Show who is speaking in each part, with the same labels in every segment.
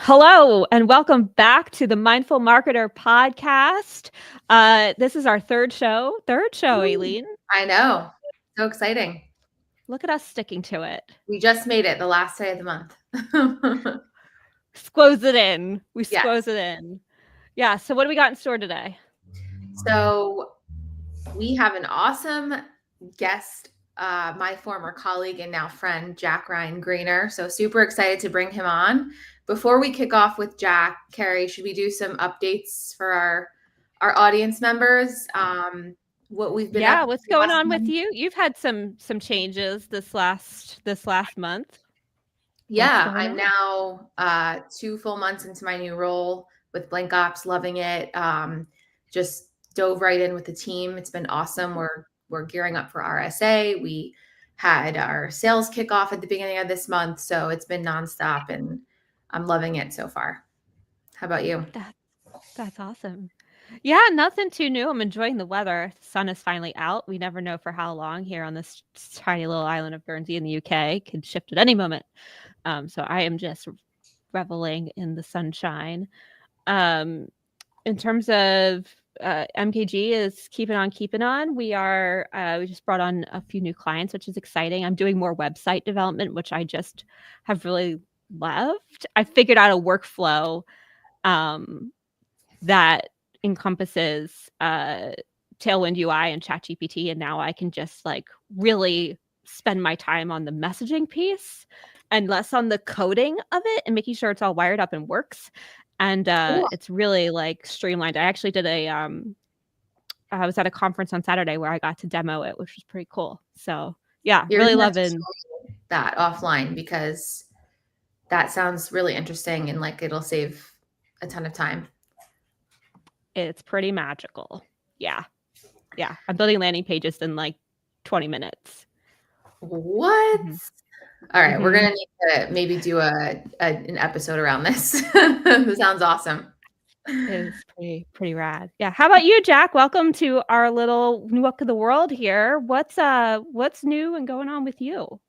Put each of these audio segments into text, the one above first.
Speaker 1: Hello, and welcome back to the Mindful Marketer podcast. This is our third show.
Speaker 2: Woo.
Speaker 1: Aileen.
Speaker 2: I know. So exciting.
Speaker 1: Look at us sticking to it.
Speaker 2: We just made it the last day of the month.
Speaker 1: Squoze it in. We
Speaker 2: Yes.
Speaker 1: squoze it in. Yeah, so what do we got in store today?
Speaker 2: So we have an awesome guest, my former colleague and now friend, Jack Ryan Greener. So super excited to bring him on. Before we kick off with Jack, Carrie, should we do some updates for our audience members? What we've been up
Speaker 1: Yeah,
Speaker 2: to
Speaker 1: what's going
Speaker 2: last
Speaker 1: on with
Speaker 2: month?
Speaker 1: you? You've had some changes this last month. What's
Speaker 2: Yeah,
Speaker 1: going
Speaker 2: I'm
Speaker 1: on?
Speaker 2: now 2 full months into my new role with Blank Ops, loving it. Just dove right in with the team. It's been awesome. We're gearing up for RSA. We had our sales kickoff at the beginning of this month, so it's been nonstop, and I'm loving it so far. How about you?
Speaker 1: That, that's awesome. Yeah, nothing too new. I'm enjoying the weather. The sun is finally out. We never know for how long here on this tiny little island of Guernsey in the UK. Could shift at any moment. So I am just reveling in the sunshine. Um, in terms of MKG is keeping on keeping on. We just brought on a few new clients, which is exciting. I'm doing more website development, which I just have really loved. I figured out a workflow um, that encompasses Tailwind UI and ChatGPT, and now I can just like really spend my time on the messaging piece and less on the coding of it and making sure it's all wired up and works. And
Speaker 2: Cool.
Speaker 1: it's really like streamlined. I actually did I was at a conference on Saturday where I got to demo it, which was pretty cool. So yeah,
Speaker 2: You're
Speaker 1: really
Speaker 2: gonna have to
Speaker 1: loving.
Speaker 2: show me that offline because that sounds really interesting and like it'll save a ton of time.
Speaker 1: It's pretty magical. Yeah, yeah. I'm building landing pages in like 20 minutes.
Speaker 2: What?
Speaker 1: Mm-hmm.
Speaker 2: All right, we're
Speaker 1: Mm-hmm.
Speaker 2: gonna need to maybe do an episode around this. This sounds awesome.
Speaker 1: Is pretty rad. Yeah. How about you, Jack? Welcome to our little new look of the world here. What's new and going on with you?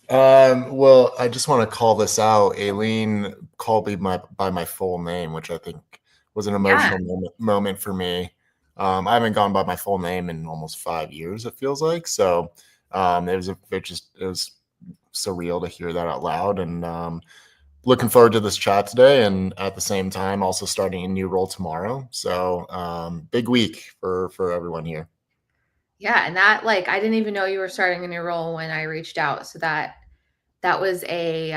Speaker 3: Well, I just want to call this out. Aileen called me by my full name, which I think was an
Speaker 2: Yeah,
Speaker 3: emotional moment for me. I haven't gone by my full name in almost 5 years, it feels like. So it was surreal to hear that out loud. And looking forward to this chat today, and at the same time, also starting a new role tomorrow. So big week for everyone here.
Speaker 2: yeah, and that like I didn't even know you were starting a new role when I reached out, so that was a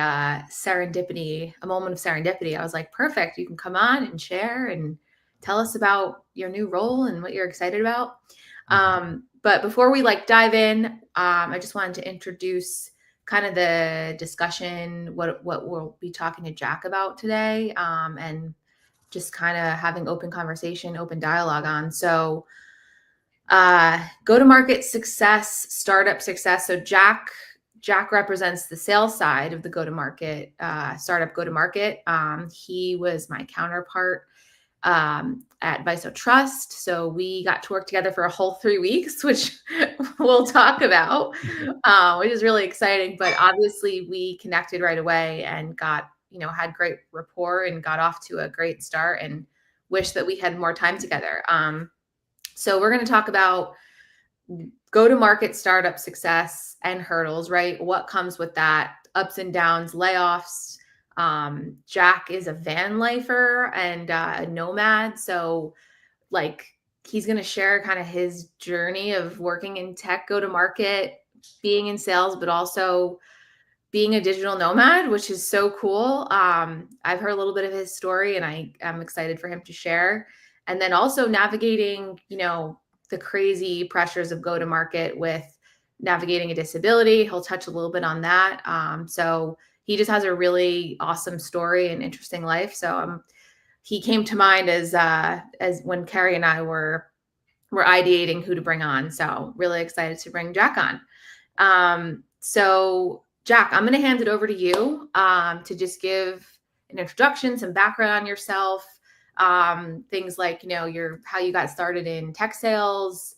Speaker 2: serendipity, a moment of serendipity. I was like, perfect, you can come on and share and tell us about your new role and what you're excited about. But before we like dive in, I just wanted to introduce kind of the discussion, what we'll be talking to Jack about today, and just kind of having open conversation, open dialogue on. So, go to market success, startup success. So Jack represents the sales side of the go to market, startup go to market. He was my counterpart at Viso Trust. So we got to work together for a whole 3 weeks, which we'll talk about, which is really exciting. But obviously, we connected right away and got, had great rapport and got off to a great start and wish that we had more time together. So we're going to talk about go to market startup success and hurdles, right? What comes with that, ups and downs, layoffs. Jack is a van lifer and a nomad. So, like, he's going to share kind of his journey of working in tech, go to market, being in sales, but also being a digital nomad, which is so cool. I've heard a little bit of his story and I am excited for him to share. And then also navigating, the crazy pressures of go to market with navigating a disability. He'll touch a little bit on that. So he just has a really awesome story and interesting life. So he came to mind as when Carrie and I were ideating who to bring on. So really excited to bring Jack on. So Jack, I'm going to hand it over to you to just give an introduction, some background on yourself, things like how you got started in tech sales,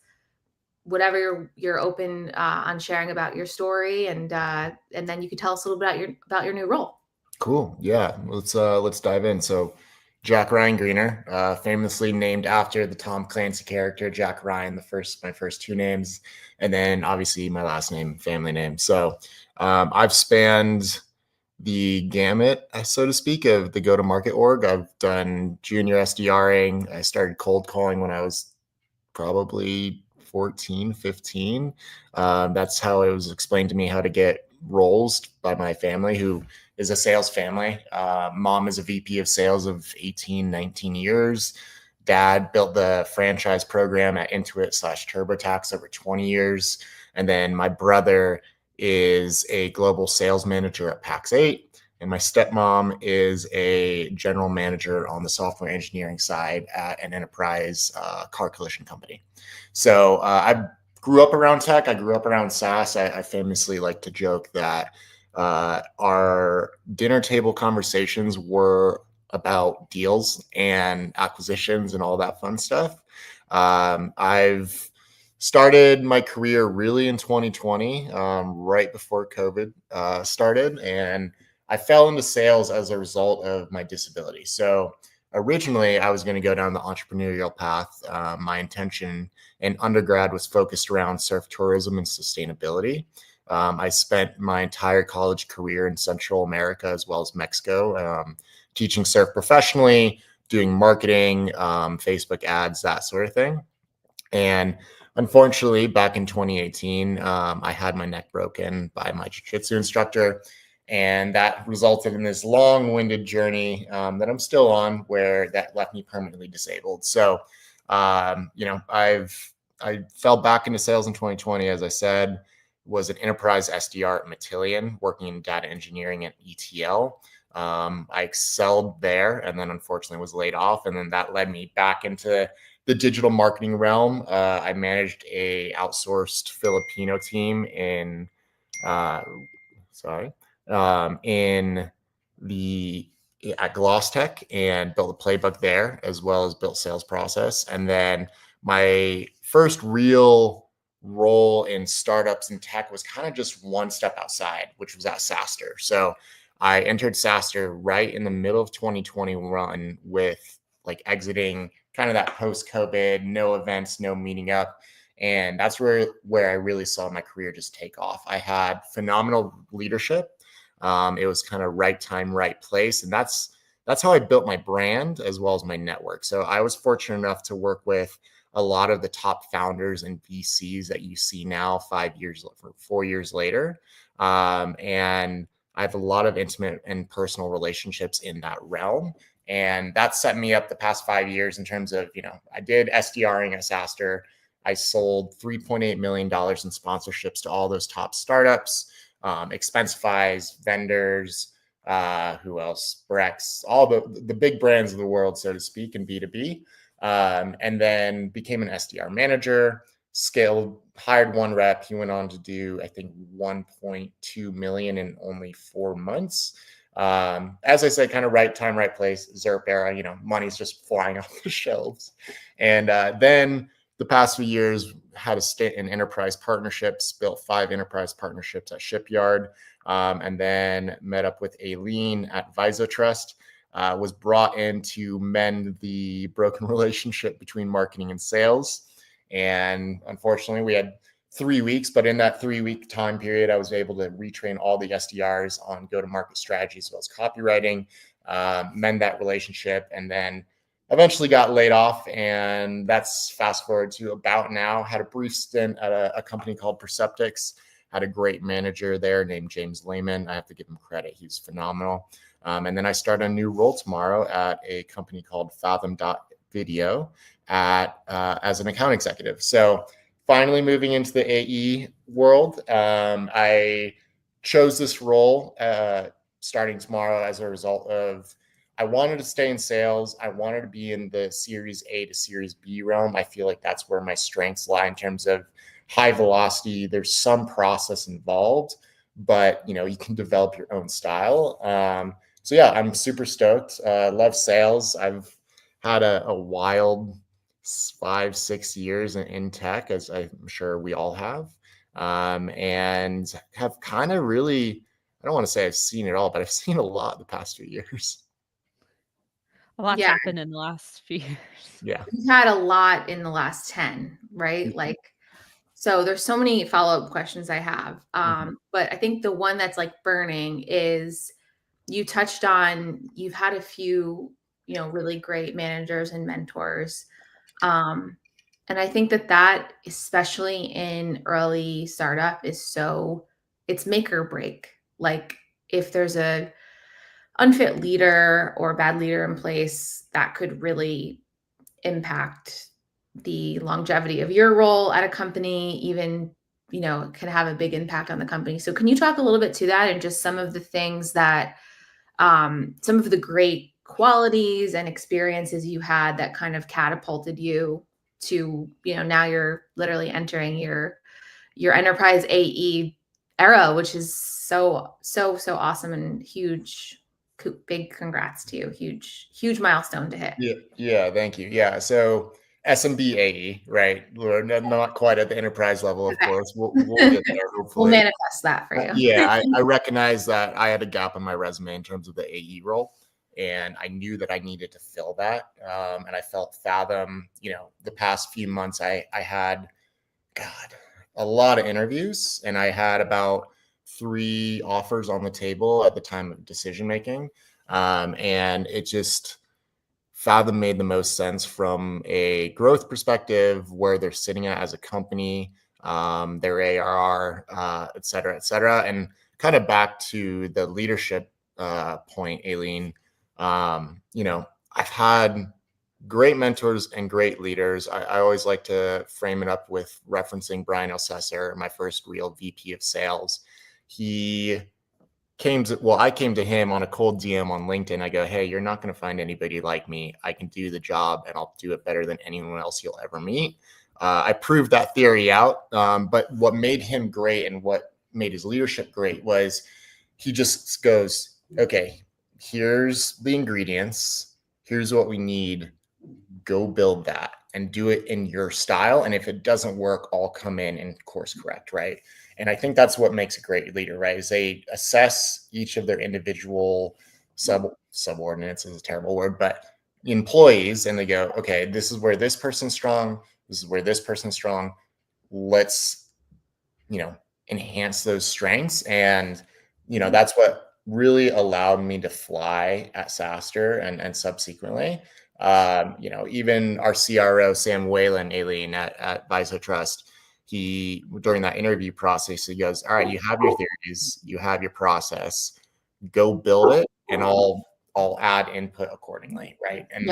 Speaker 2: whatever you're open on sharing about your story, and then you can tell us a little bit about your new role.
Speaker 3: Cool. Yeah. Let's dive in. So Jack Ryan Greener, famously named after the Tom Clancy character, Jack Ryan, my first two names, and then obviously my last name, family name. So I've spanned the gamut, so to speak, of the go-to-market org. I've done junior SDRing. I started cold calling when I was probably 14, 15. That's how it was explained to me how to get roles by my family, who is a sales family. Mom is a VP of sales of 18, 19 years. Dad built the franchise program at Intuit / TurboTax over 20 years. And then my brother is a global sales manager at Pax8. And my stepmom is a general manager on the software engineering side at an enterprise car collision company. So I grew up around tech. I grew up around SaaS. I famously like to joke that our dinner table conversations were about deals and acquisitions and all that fun stuff. I've started my career really in 2020, right before COVID started, and I fell into sales as a result of my disability. So originally, I was going to go down the entrepreneurial path. My intention in undergrad was focused around surf tourism and sustainability. I spent my entire college career in Central America as well as Mexico, teaching surf professionally, doing marketing, Facebook ads, that sort of thing. And unfortunately, back in 2018, I had my neck broken by my jiu-jitsu instructor. And that resulted in this long-winded journey that I'm still on, where that left me permanently disabled. So, I fell back into sales in 2020, as I said, was an enterprise SDR at Matillion, working in data engineering at ETL. I excelled there, and then unfortunately was laid off. And then that led me back into the digital marketing realm. I managed a outsourced Filipino team in, uh, sorry, in the at GlossTech, and built a playbook there, as well as built sales process. And then my first real role in startups and tech was kind of just one step outside, which was at SaaStr. So I entered SaaStr right in the middle of 2021, with like exiting kind of that post-COVID, no events, no meeting up. And that's where I really saw my career just take off. I had phenomenal leadership. It was kind of right time, right place. And that's how I built my brand as well as my network. So I was fortunate enough to work with a lot of the top founders and VCs that you see now 4 years later. And I have a lot of intimate and personal relationships in that realm. And that set me up the past 5 years in terms of, I did SDRing at SaaStr. I sold $3.8 million in sponsorships to all those top startups, Expensify's, vendors, who else? Brex, all the big brands of the world, so to speak, in B2B. And then became an SDR manager, scaled, hired one rep. He went on to do, I think, 1.2 million in only 4 months. As I said, kind of right time, right place, ZERP era, money's just flying off the shelves. And then the past few years had a stint in enterprise partnerships, built 5 enterprise partnerships at Shipyard, and then met up with Aileen at Visotrust. Was brought in to mend the broken relationship between marketing and sales. And unfortunately, we had 3 weeks, but in that 3-week time period, I was able to retrain all the SDRs on go-to-market strategy as well as copywriting, mend that relationship, and then eventually got laid off. And that's fast forward to about now. Had a brief stint at a company called Perceptix. Had a great manager there named James Lehman. I have to give him credit. He's phenomenal. And then I start a new role tomorrow at a company called Fathom.video as an account executive. So finally moving into the AE world. I chose this role starting tomorrow as a result of I wanted to stay in sales. I wanted to be in the Series A to Series B realm. I feel like that's where my strengths lie in terms of high velocity. There's some process involved, but you can develop your own style. So yeah, I'm super stoked. Love sales. I've had a wild 5-6 years in tech, as I'm sure we all have, and have kind of really I don't want to say I've seen it all, but I've seen a lot the past few years.
Speaker 1: A lot's
Speaker 2: Yeah.
Speaker 1: happened in the last few years.
Speaker 3: Yeah.
Speaker 2: We've had a lot in the last 10, right? Like, so there's so many follow-up questions I have. But I think the one that's like burning is you touched on, you've had a few, really great managers and mentors. And I think that especially in early startup it's make or break. Like if there's a unfit leader or a bad leader in place, that could really impact the longevity of your role at a company, even, can have a big impact on the company. So can you talk a little bit to that and just some of the things that, some of the great qualities and experiences you had that kind of catapulted you to, now you're literally entering your enterprise AE era, which is so awesome and huge. Big congrats to you. Huge milestone to hit.
Speaker 3: Yeah, thank you. Yeah, so SMB AE, right? We're not quite at the enterprise level, of
Speaker 2: Okay.
Speaker 3: course. We'll get there, hopefully.
Speaker 2: We'll manifest that for you.
Speaker 3: Yeah, I recognize that I had a gap in my resume in terms of the AE role, and I knew that I needed to fill that. And I felt Fathom, the past few months, I had, a lot of interviews, and I had about 3 offers on the table at the time of decision making. And it just, Fathom made the most sense from a growth perspective, where they're sitting at as a company, their ARR, et cetera, and kind of back to the leadership point, Aileen. I've had great mentors and great leaders. I always like to frame it up with referencing Brian Elsesser, my first real VP of sales. I came to him on a cold DM on LinkedIn. I go, hey, you're not going to find anybody like me. I can do the job and I'll do it better than anyone else you'll ever meet. I proved that theory out. But what made him great and what made his leadership great was he just goes, okay, here's the ingredients. Here's what we need. Go build that and do it in your style. And if it doesn't work, I'll come in and course correct, right? And I think that's what makes a great leader, right? Is they assess each of their individual subordinates is a terrible word, but employees, and they go, okay, this is where this person's strong. This is where this person's strong. Let's, enhance those strengths. And, that's what really allowed me to fly at SaaStr and subsequently. Even our CRO, Sam Whalen, Aileen at VisoTrust, he, during that interview process, he goes, all right, you have your theories, you have your process, go build it, and I'll add input accordingly, right? And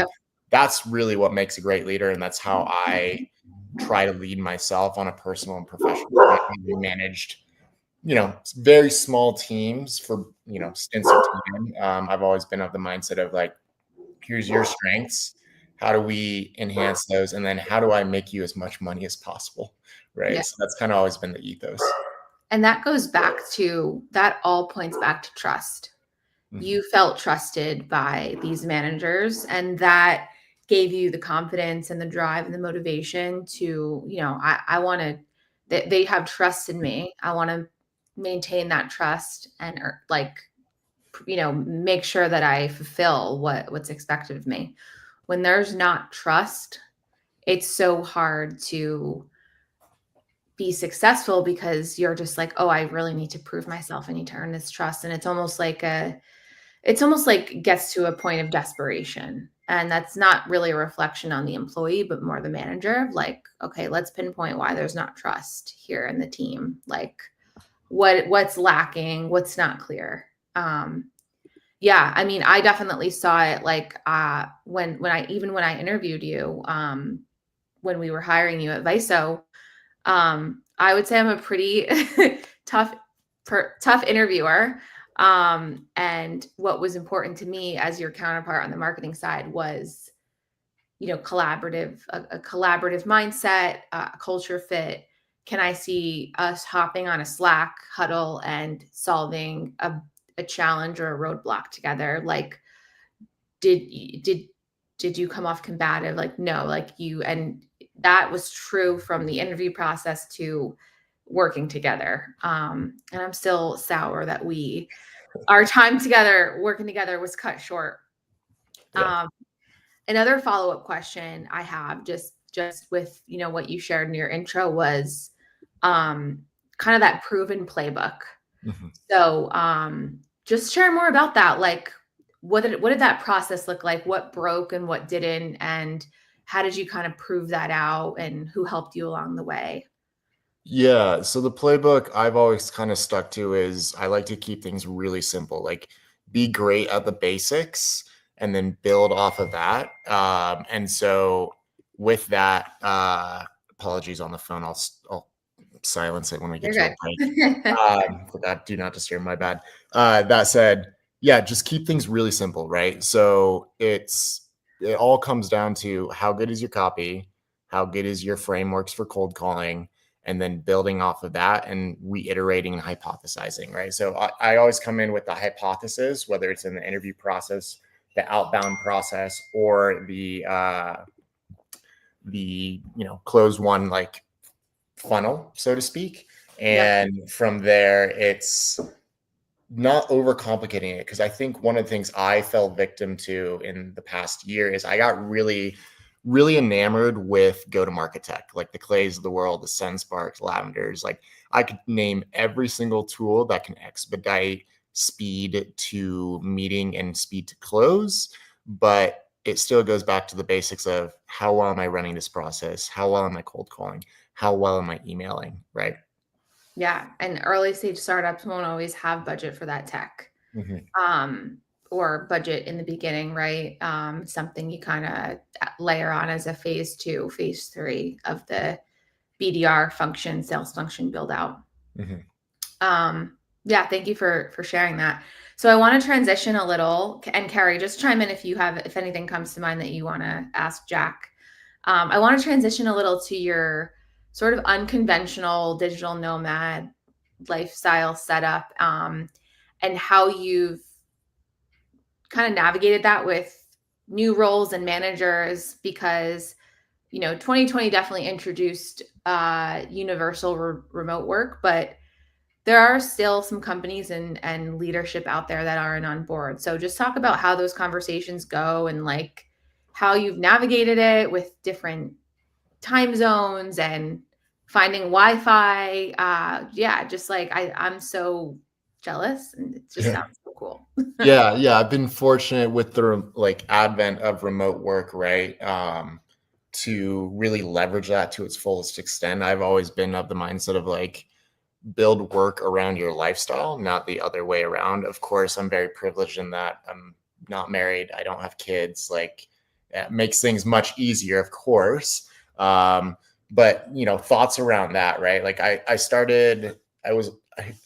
Speaker 3: that's really what makes a great leader, and that's how I try to lead myself on a personal and professional front. We managed, very small teams for, stints of time. I've always been of the mindset of like, here's your strengths. How do we enhance those? And then how do I make you as much money as possible? Right.
Speaker 2: Yeah.
Speaker 3: So that's kind of always been the ethos.
Speaker 2: And that all points back to trust.
Speaker 3: Mm-hmm.
Speaker 2: You felt trusted by these managers, and that gave you the confidence and the drive and the motivation to, I want to, they have trust in me. I want to maintain that trust and make sure that I fulfill what's expected of me. When there's not trust, it's so hard to be successful because you're just like, oh, I really need to prove myself. I need to earn this trust. And it's almost like gets to a point of desperation. And that's not really a reflection on the employee, but more the manager of like, okay, let's pinpoint why there's not trust here in the team. Like what's lacking, what's not clear. Yeah, I mean, I definitely saw it like when I interviewed you, when we were hiring you at Viso, I would say I'm a pretty tough interviewer. And what was important to me as your counterpart on the marketing side was, a collaborative mindset, a culture fit. Can I see us hopping on a Slack huddle and solving a challenge or a roadblock together? Like, did you come off combative? Like, no, like and that was true from the interview process to working together. And I'm still sour that our time together, working together, was cut short.
Speaker 3: Yeah.
Speaker 2: Another follow-up question I have, just with, what you shared in your intro, was kind of that proven playbook.
Speaker 3: Mm-hmm.
Speaker 2: So just share more about that. Like, what did that process look like? What broke and what didn't? And how did you kind of prove that out? And who helped you along the way?
Speaker 3: Yeah, so the playbook I've always kind of stuck to is I like to keep things really simple, like be great at the basics and then build off of that. And so with that, apologies on the phone, I'll silence it when we get
Speaker 2: You're
Speaker 3: to a break.
Speaker 2: good.
Speaker 3: Forgot, do not disturb, my bad. That said, yeah, just keep things really simple, right? So it all comes down to how good is your copy, how good is your frameworks for cold calling, and then building off of that and reiterating and hypothesizing, right? So I always come in with the hypothesis, whether it's in the interview process, the outbound process, or the closed one, like funnel, so to speak.
Speaker 2: Yep.
Speaker 3: And from there, it's not overcomplicating it, because I think one of the things I fell victim to in the past year is I got really, really enamored with go-to-market tech, like the Clays of the world, the SendSparks, Lavenders. Like I could name every single tool that can expedite speed to meeting and speed to close, but it still goes back to the basics of how well am I running this process? How well am I cold calling? How well am I emailing? Right.
Speaker 2: Yeah. And early stage startups won't always have budget for that tech.
Speaker 3: Mm-hmm.
Speaker 2: Or budget in the beginning, right? Something you kind of layer on as a phase 2, phase 3 of the BDR function, sales function build out.
Speaker 3: Mm-hmm.
Speaker 2: Yeah, thank you for sharing that. So I want to transition a little, and Carrie, just chime in if anything comes to mind that you want to ask Jack. I want to transition a little to your sort of unconventional digital nomad lifestyle setup, and how you've kind of navigated that with new roles and managers, because 2020 definitely introduced universal remote work, but there are still some companies and leadership out there that aren't on board. So just talk about how those conversations go, and like how you've navigated it with different time zones and finding Wi-Fi. Yeah, just like I'm so jealous, and it just
Speaker 3: Yeah.
Speaker 2: sounds so cool.
Speaker 3: Yeah. I've been fortunate with the advent of remote work, right? To really leverage that to its fullest extent. I've always been of the mindset of build work around your lifestyle, not the other way around. Of course, I'm very privileged in that I'm not married. I don't have kids. It makes things much easier, of course. But thoughts around that, right? Like I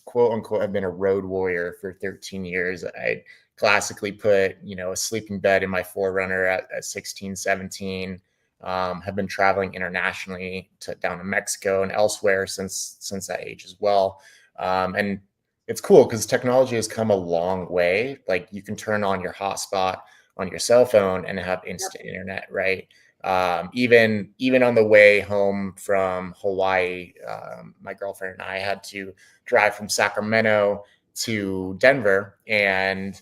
Speaker 3: quote unquote, I've been a road warrior for 13 years. I classically put, a sleeping bed in my Forerunner at 16, 17. Have been traveling internationally down to Mexico and elsewhere since that age as well. And it's cool because technology has come a long way. Like you can turn on your hotspot on your cell phone and have instant internet, right? Even on the way home from Hawaii, my girlfriend and I had to drive from Sacramento to Denver, and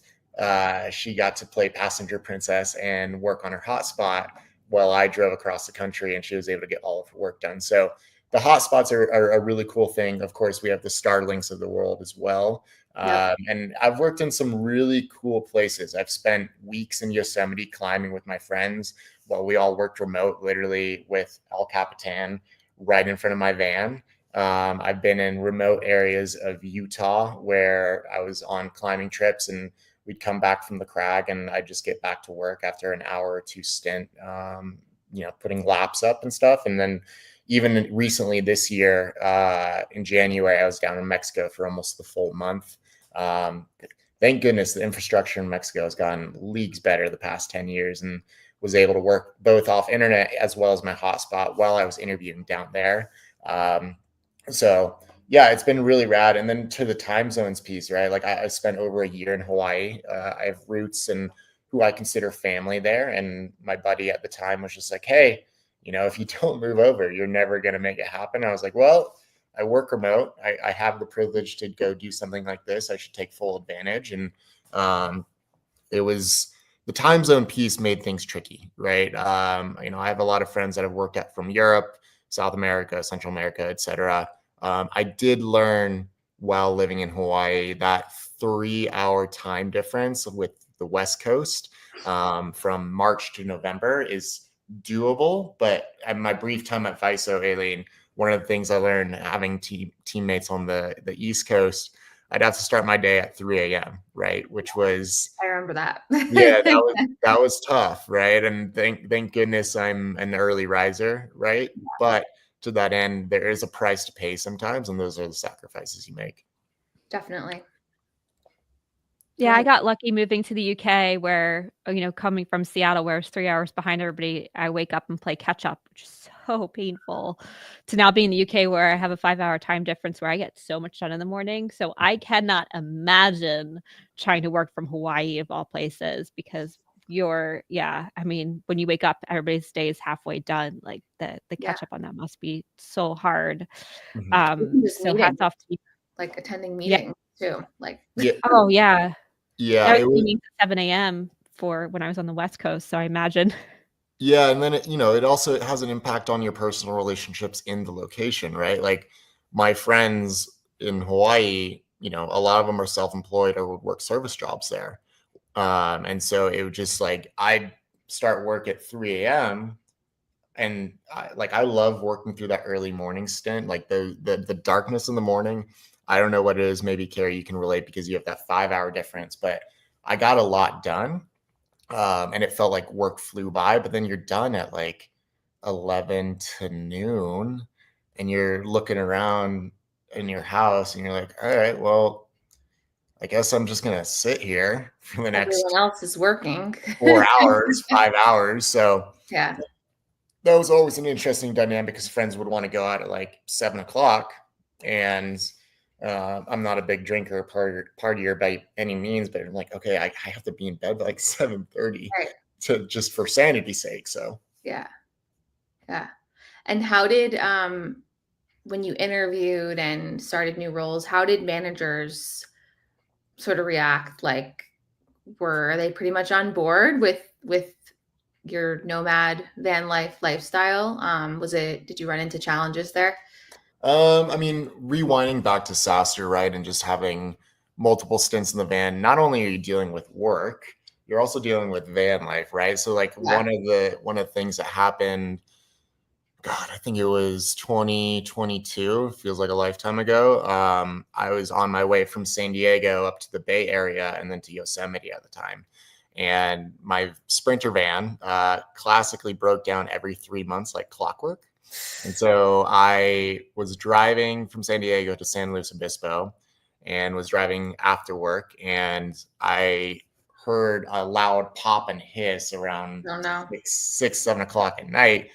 Speaker 3: she got to play passenger princess and work on her hotspot while I drove across the country, and she was able to get all of her work done. So the hotspots are a really cool thing. Of course, we have the Starlinks of the world as well. And I've worked in some really cool places. I've spent weeks in Yosemite climbing with my friends while we all worked remote, literally with El Capitan right in front of my van. I've been in remote areas of Utah where I was on climbing trips, and we'd come back from the crag and I'd just get back to work after an hour or two stint, putting laps up and stuff. And then even recently this year, in January, I was down in Mexico for almost the full month. Thank goodness the infrastructure in Mexico has gotten leagues better the past 10 years, and was able to work both off internet as well as my hotspot while I was interviewing down there. So yeah, it's been really rad. And then to the time zones piece, right? Like I spent over a year in Hawaii. I have roots and who I consider family there. And my buddy at the time was just like, hey, if you don't move over, you're never going to make it happen. I was like, well, I work remote. I have the privilege to go do something like this. I should take full advantage. And it was the time zone piece made things tricky, right? I have a lot of friends that have worked at from Europe, South America, Central America, etc. I did learn while living in Hawaii that 3-hour time difference with the West Coast from March to November is doable. But at my brief time at FISO, Aileen, one of the things I learned having teammates on the East Coast, I'd have to start my day at 3 a.m., right? Which was,
Speaker 2: I remember that.
Speaker 3: yeah, that was tough, right? And thank goodness I'm an early riser, right? But to that end, there is a price to pay sometimes, and those are the sacrifices you make.
Speaker 2: Definitely.
Speaker 1: Yeah, I got lucky moving to the UK where, coming from Seattle where it's 3 hours behind everybody, I wake up and play catch up, which is so painful, to now be in the UK where I have a 5-hour time difference where I get so much done in the morning. So I cannot imagine trying to work from Hawaii of all places because when you wake up, everybody's day is halfway done. Like the catch up on that must be so hard. So hats off to you.
Speaker 2: Like attending meetings too. Like,
Speaker 1: oh yeah.
Speaker 3: Yeah,
Speaker 1: I was meetings at 7 a.m. for when I was on the West Coast, so I imagine.
Speaker 3: Yeah, and then it also has an impact on your personal relationships in the location, right? Like my friends in Hawaii, a lot of them are self-employed or would work service jobs there. And so it would just like I'd start work at 3 a.m. and I love working through that early morning stint, like the darkness in the morning. I don't know what it is. Maybe Carrie, you can relate because you have that 5-hour difference, but I got a lot done. And it felt like work flew by, but then you're done at like 11 to noon and you're looking around in your house and you're like, all right, well, I guess I'm just going to sit here for the next
Speaker 2: everyone else is working
Speaker 3: 4 hours, 5 hours. So
Speaker 2: yeah,
Speaker 3: that was always an interesting dynamic because friends would want to go out at like 7 o'clock, and I'm not a big drinker or partier by any means, but I'm like, okay, I have to be in bed by like 7:30 to just for sanity's sake. So
Speaker 2: yeah. And how did when you interviewed and started new roles, how did managers sort of react? Like, were they pretty much on board with your nomad van lifestyle? Did you run into challenges there?
Speaker 3: rewinding back to SaaStr, right, and just having multiple stints in the van, not only are you dealing with work, you're also dealing with van life, right? So like one of the things that happened, God, I think it was 2022, feels like a lifetime ago. I was on my way from San Diego up to the Bay Area and then to Yosemite at the time. And my Sprinter van classically broke down every 3 months like clockwork. And so I was driving from San Diego to San Luis Obispo and was driving after work. And I heard a loud pop and hiss around 7 o'clock at night.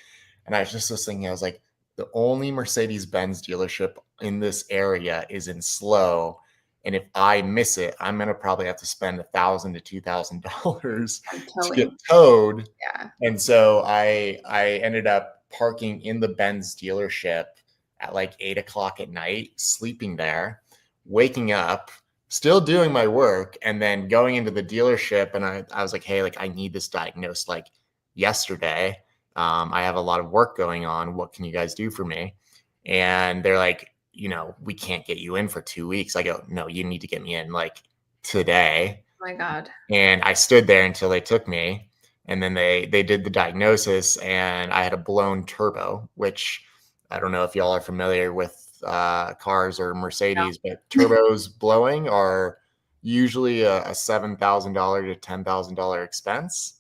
Speaker 3: And I was just thinking, I was like, the only Mercedes-Benz dealership in this area is in Slow. And if I miss it, I'm going to probably have to spend $1,000 to $2,000 to get towed.
Speaker 2: Yeah.
Speaker 3: And so I ended up parking in the Benz dealership at like 8 o'clock at night, sleeping there, waking up, still doing my work, and then going into the dealership. And I was like, hey, like I need this diagnosed like yesterday. I have a lot of work going on. What can you guys do for me? And they're like, we can't get you in for 2 weeks. I go, no, you need to get me in like today.
Speaker 2: Oh my God.
Speaker 3: And I stood there until they took me. And then they did the diagnosis, and I had a blown turbo, which I don't know if y'all are familiar with cars or Mercedes, but turbos blowing are usually a $7,000 to $10,000 expense.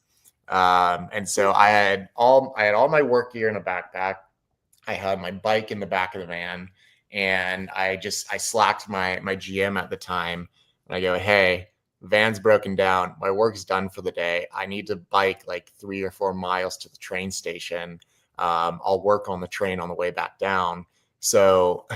Speaker 3: And so I had all my work gear in a backpack. I had my bike in the back of the van, and I slacked my GM at the time. And I go, hey, van's broken down. My work's done for the day. I need to bike like 3 or 4 miles to the train station. I'll work on the train on the way back down. So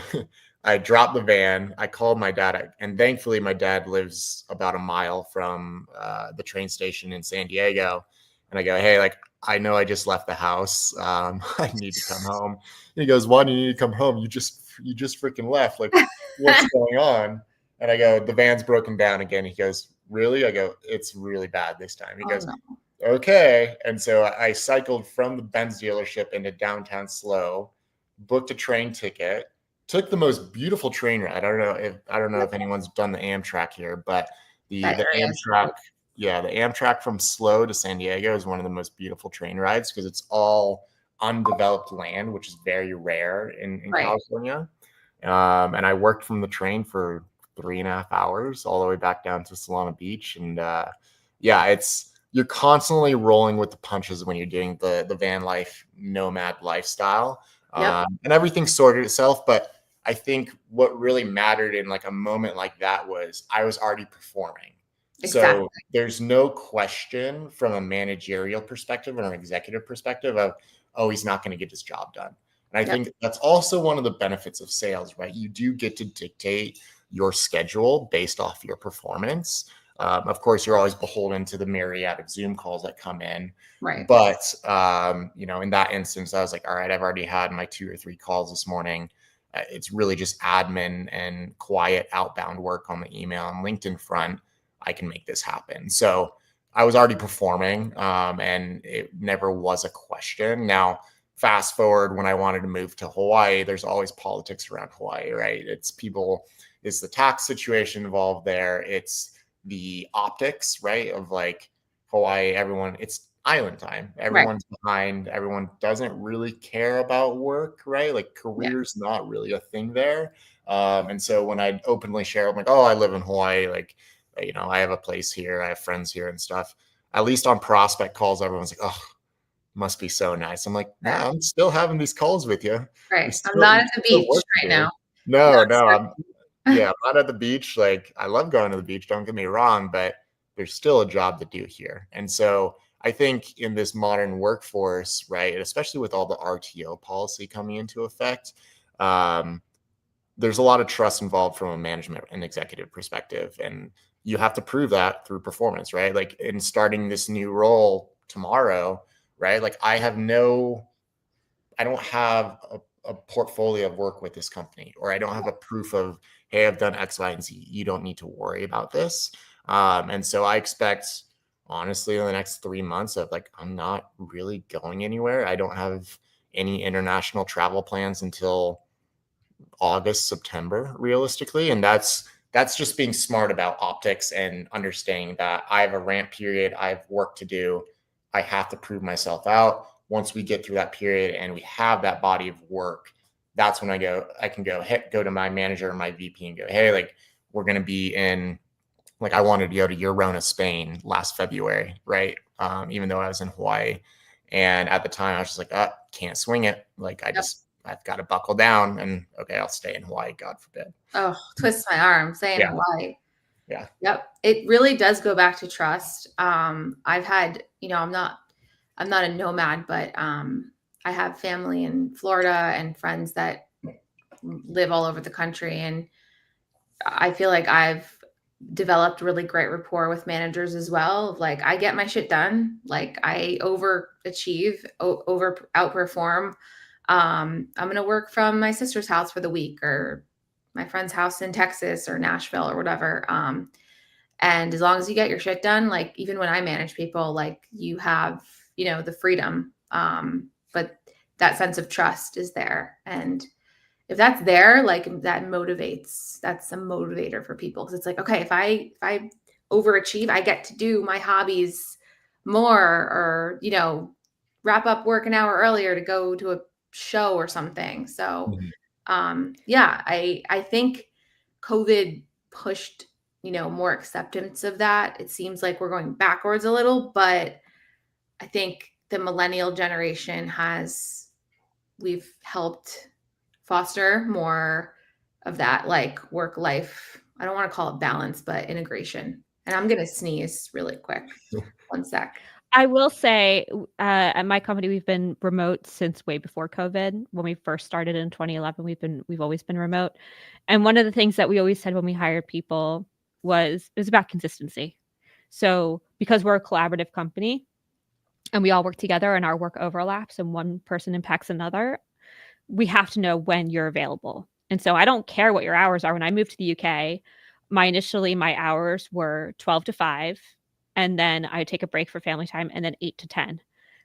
Speaker 3: I dropped the van. I called my dad, and thankfully my dad lives about a mile from the train station in San Diego. And I go, hey, like, I know I just left the house. I need to come home. And he goes, why do you need to come home? You just you just freaking left. Like, what's going on? And I go, the van's broken down again. He goes, really? I go, it's really bad this time. He goes,
Speaker 2: no.
Speaker 3: okay. And so I cycled from the Benz dealership into downtown SLO, booked a train ticket, took the most beautiful train ride. I don't know if anyone's done the Amtrak here, but the Amtrak, the Amtrak from SLO to San Diego is one of the most beautiful train rides because it's all undeveloped land, which is very rare in California. And I worked from the train for 3.5 hours all the way back down to Solana Beach. And you're constantly rolling with the punches when you're doing the van life nomad lifestyle. And everything sorted itself. But I think what really mattered in like a moment like that was I was already performing. Exactly. So there's no question from a managerial perspective or an executive perspective of, oh, he's not going to get his job done. And I think that's also one of the benefits of sales, right? You do get to dictate your schedule based off your performance. Of course, you're always beholden to the myriad of Zoom calls that come in. Right. But, in that instance, I was like, all right, I've already had my 2 or 3 calls this morning. It's really just admin and quiet outbound work on the email and LinkedIn front. I can make this happen. So I was already performing, and it never was a question. Now, fast forward when I wanted to move to Hawaii, there's always politics around Hawaii, right? It's the tax situation involved there. It's the optics, right? Of like Hawaii, it's island time. Everyone's behind. Everyone doesn't really care about work, right? Like career's not really a thing there. And so when I openly share, I'm like, oh, I live in Hawaii. Like, I have a place here. I have friends here and stuff. At least on prospect calls, everyone's like, oh, must be so nice. I'm like, nah, I'm still having these calls with you.
Speaker 2: Right. I'm not at the beach right now.
Speaker 3: No, I'm not at the beach. Like, I love going to the beach. Don't get me wrong, but there's still a job to do here. And so I think in this modern workforce, right, especially with all the RTO policy coming into effect, there's a lot of trust involved from a management and executive perspective. And you have to prove that through performance, right? Like in starting this new role tomorrow, right? Like I don't have a portfolio of work with this company, or I don't have a proof of, hey, I've done X, Y, and Z. You don't need to worry about this. And so I expect, honestly, in the next 3 months of like, I'm not really going anywhere. I don't have any international travel plans until August, September, realistically. And that's just being smart about optics and understanding that I have a ramp period. I have work to do. I have to prove myself out. Once we get through that period and we have that body of work, that's when I can go to my manager or my VP and go, hey, like we're going to be in, like I wanted to go to Girona, Spain last February, right? Even though I was in Hawaii. And at the time I was just like, can't swing it. Like I've got to buckle down and okay, I'll stay in Hawaii, God forbid.
Speaker 2: Oh, twist my arm, stay in Hawaii. Yeah. Yep. It really does go back to trust. I've had, I'm not a nomad, but I have family in Florida and friends that live all over the country. And I feel like I've developed really great rapport with managers as well. Like I get my shit done. Like I overachieve, outperform. I'm going to work from my sister's house for the week or my friend's house in Texas or Nashville or whatever. And as long as you get your shit done, like even when I manage people, like you have, the freedom. But that sense of trust is there. And if that's there, like that motivates, that's a motivator for people. Cause it's like, okay, if I overachieve, I get to do my hobbies more or, wrap up work an hour earlier to go to a show or something. So, I think COVID pushed, more acceptance of that. It seems like we're going backwards a little, but I think the millennial generation we've helped foster more of that, like work life. I don't want to call it balance, but integration. And I'm going to sneeze really quick. 1 sec.
Speaker 1: I will say at my company, we've been remote since way before COVID. When we first started in 2011, we've always been remote. And one of the things that we always said when we hired people was it was about consistency. So because we're a collaborative company and we all work together and our work overlaps and one person impacts another, we have to know when you're available. And so I don't care what your hours are. When I moved to the UK, my hours were 12 to 5, and then I would take a break for family time, and then 8 to 10.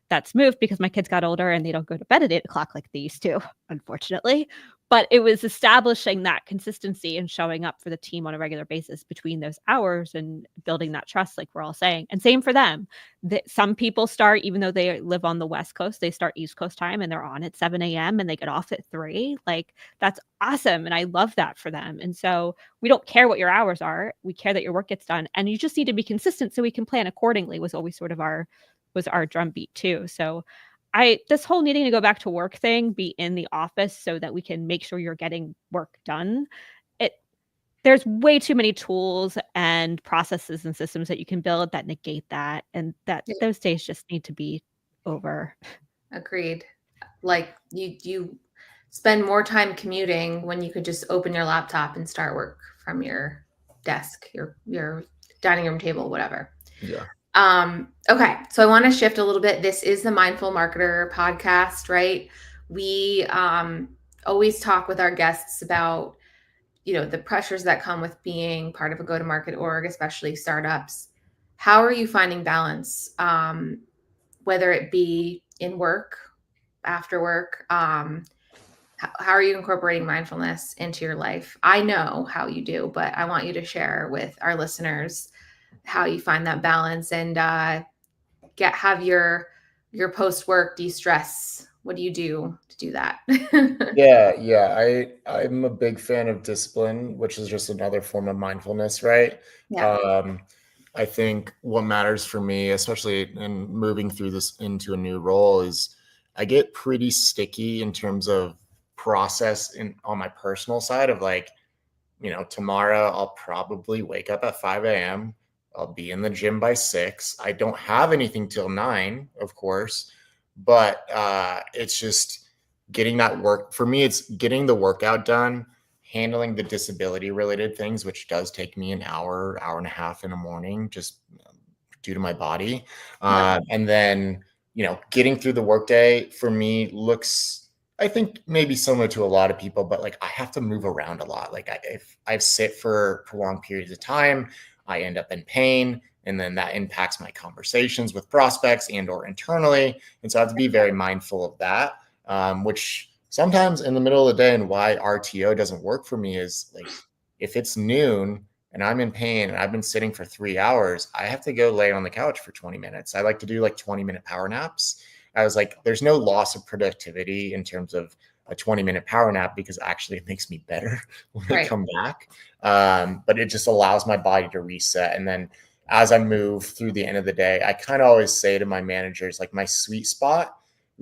Speaker 1: That's moved because my kids got older and they don't go to bed at 8 o'clock like they used to, unfortunately. But it was establishing that consistency and showing up for the team on a regular basis between those hours and building that trust, like we're all saying. And same for them. Some people start, even though they live on the West Coast, they start East Coast time and they're on at 7 a.m. and they get off at 3. Like, that's awesome. And I love that for them. And so we don't care what your hours are. We care that your work gets done. And you just need to be consistent so we can plan accordingly, was always sort of our drumbeat too. So this whole needing to go back to work thing, be in the office so that we can make sure you're getting work done. There's way too many tools and processes and systems that you can build that negate that, and that those days just need to be over.
Speaker 2: Agreed. Like you spend more time commuting when you could just open your laptop and start work from your desk, your dining room table, whatever.
Speaker 3: Yeah.
Speaker 2: Okay. So I want to shift a little bit. This is the Mindful Marketer podcast, right? We always talk with our guests about, the pressures that come with being part of a go-to-market org, especially startups. How are you finding balance? Whether it be in work, after work, how are you incorporating mindfulness into your life? I know how you do, but I want you to share with our listeners how you find that balance and have your post-work de-stress. What do you do to do that?
Speaker 3: Yeah. I'm a big fan of discipline, which is just another form of mindfulness, right?
Speaker 2: Yeah.
Speaker 3: I think what matters for me, especially in moving through this into a new role, is I get pretty sticky in terms of process on my personal side of like, tomorrow I'll probably wake up at 5 a.m. I'll be in the gym by 6. I don't have anything till 9, of course, but it's just getting that work. For me, it's getting the workout done, handling the disability related things, which does take me an hour and a half in the morning, just due to my body. And then, getting through the workday for me looks, I think, maybe similar to a lot of people, but like I have to move around a lot. Like if I sit for prolonged periods of time, I end up in pain, and then that impacts my conversations with prospects and or internally. And so I have to be very mindful of that, which sometimes in the middle of the day, and why RTO doesn't work for me is like, if it's noon and I'm in pain and I've been sitting for 3 hours, I have to go lay on the couch for 20 minutes. I like to do like 20-minute power naps. I was like, there's no loss of productivity in terms of a 20-minute power nap, because actually it makes me better when I come back. But it just allows my body to reset. And then as I move through the end of the day, I kind of always say to my managers, like my sweet spot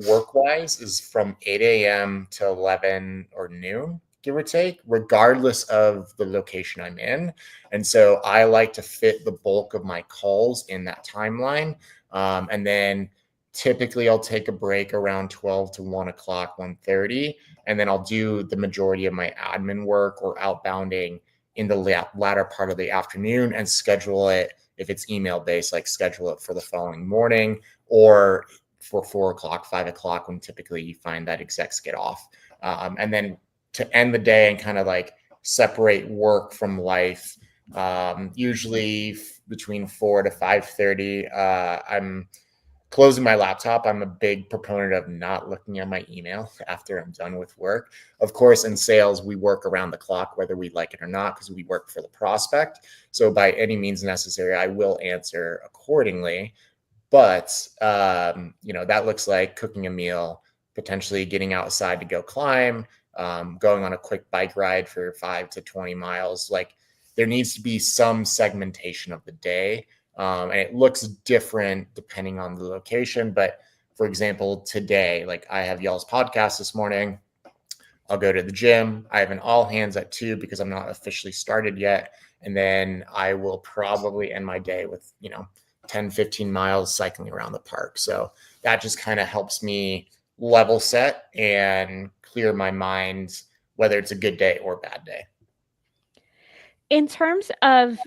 Speaker 3: work-wise is from 8 a.m. to 11 or noon, give or take, regardless of the location I'm in. And so I like to fit the bulk of my calls in that timeline. And then typically I'll take a break around 12 to 1 o'clock, 1:30, and then I'll do the majority of my admin work or outbounding in the latter part of the afternoon and schedule it, if it's email based, like schedule it for the following morning or for 4 o'clock, 5 o'clock, when typically you find that execs get off. And then to end the day and kind of like separate work from life, usually between 4 to 5:30, I'm closing my laptop. I'm a big proponent of not looking at my email after I'm done with work. Of course, in sales, we work around the clock, whether we like it or not, because we work for the prospect. So by any means necessary, I will answer accordingly. But, that looks like cooking a meal, potentially getting outside to go climb, going on a quick bike ride for 5 to 20 miles. Like there needs to be some segmentation of the day. And it looks different depending on the location. But for example, today, like I have y'all's podcast this morning. I'll go to the gym. I have an all hands at 2 because I'm not officially started yet. And then I will probably end my day with, 10, 15 miles cycling around the park. So that just kind of helps me level set and clear my mind, whether it's a good day or a bad day.
Speaker 1: In terms of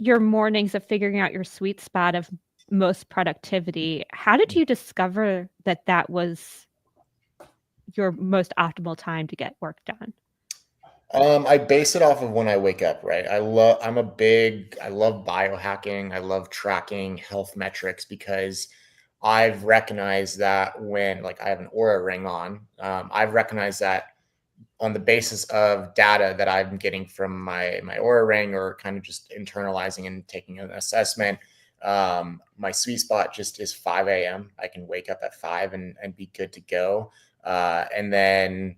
Speaker 1: your mornings of figuring out your sweet spot of most productivity, how did you discover that was your most optimal time to get work done?
Speaker 3: I base it off of when I wake up, right? I love biohacking. I love tracking health metrics because I've recognized that when, like, I have an Aura ring on, I've recognized that on the basis of data that I'm getting from my Aura ring, or kind of just internalizing and taking an assessment, my sweet spot just is 5 a.m. I can wake up at 5 and be good to go. And then,